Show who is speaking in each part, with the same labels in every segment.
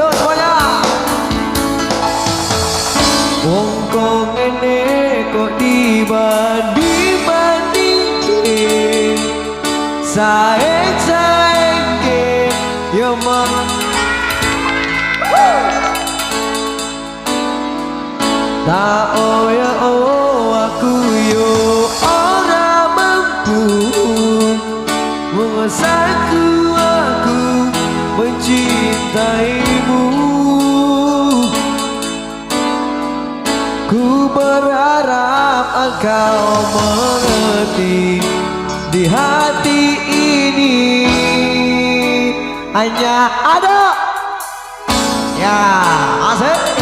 Speaker 1: Yuk semuanya. Wong kok ngene kok dibanding-bandingke, saeng-saengke yo mah. Tak ya aku yo ora mampu mengesaku aku mencintaimu. Ku berharap engkau mengerti di hati ini hanya ada ya asik.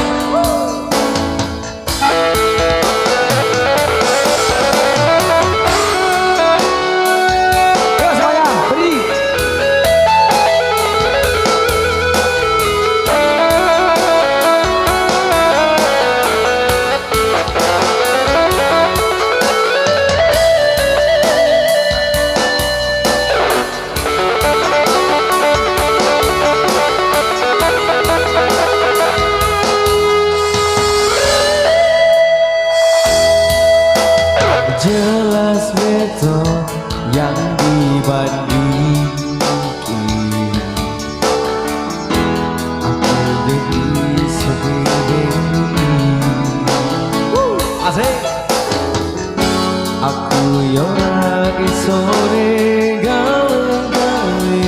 Speaker 1: Jelas betul yang dibandingin, aku jadi sendiri. Asik. Aku yang lagi sore gawe,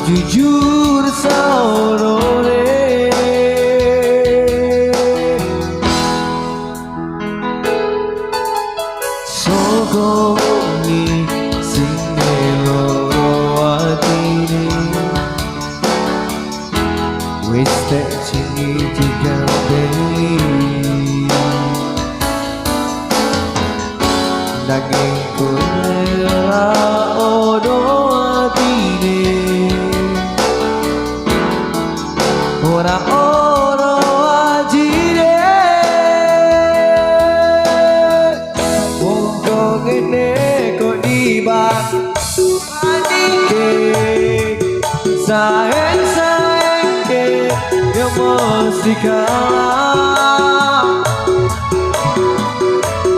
Speaker 1: jujur saurone. Sokongi sing loro atine wis tak cingi diganteni, nanging kowe ora ono atine, ora ono atine. Ngene kok dibandingke, saeng-saengke yo mesti kalah.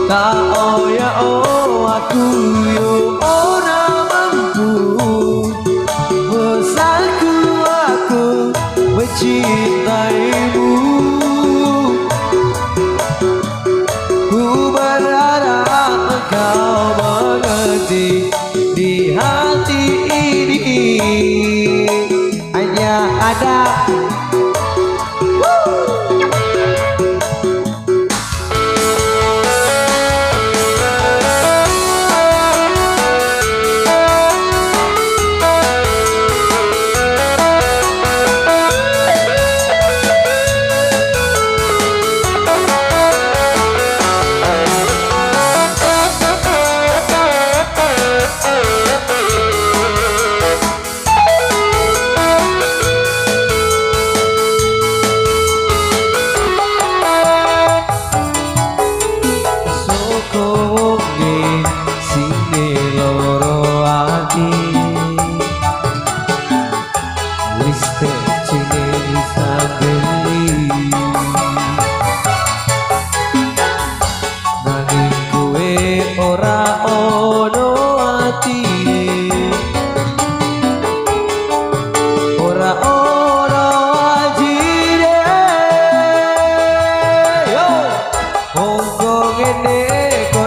Speaker 1: Tak ya aku yo ora mampu besaku aku mencintaimu. Ku berharap engkau mengerti di hati ini hanya ada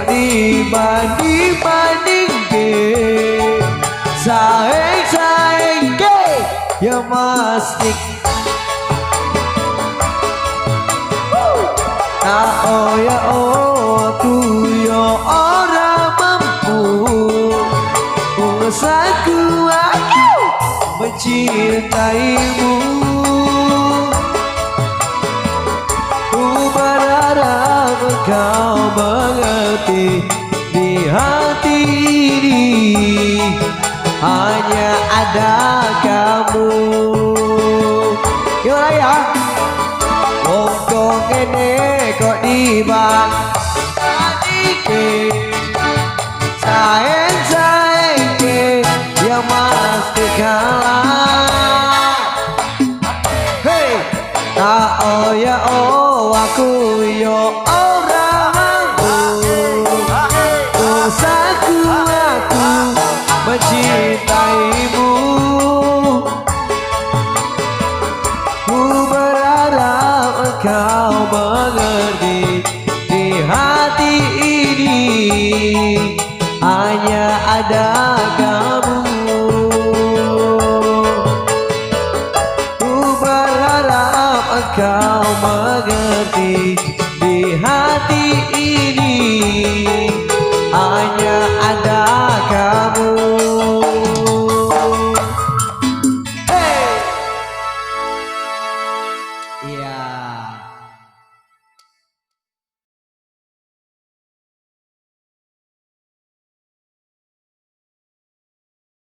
Speaker 1: dibanding-bandingke, saeng-saengke ya mesti. Ya aku yo ora mampu mengesaku aku mencintaimu. Ku berharap engkau mengerti di hati ini hanya ada kamu. Yo ya, wong kok ngene kok dibandingke, saeng-saengke ya mah. pasti kalah. Hei, tak oh ya oh aku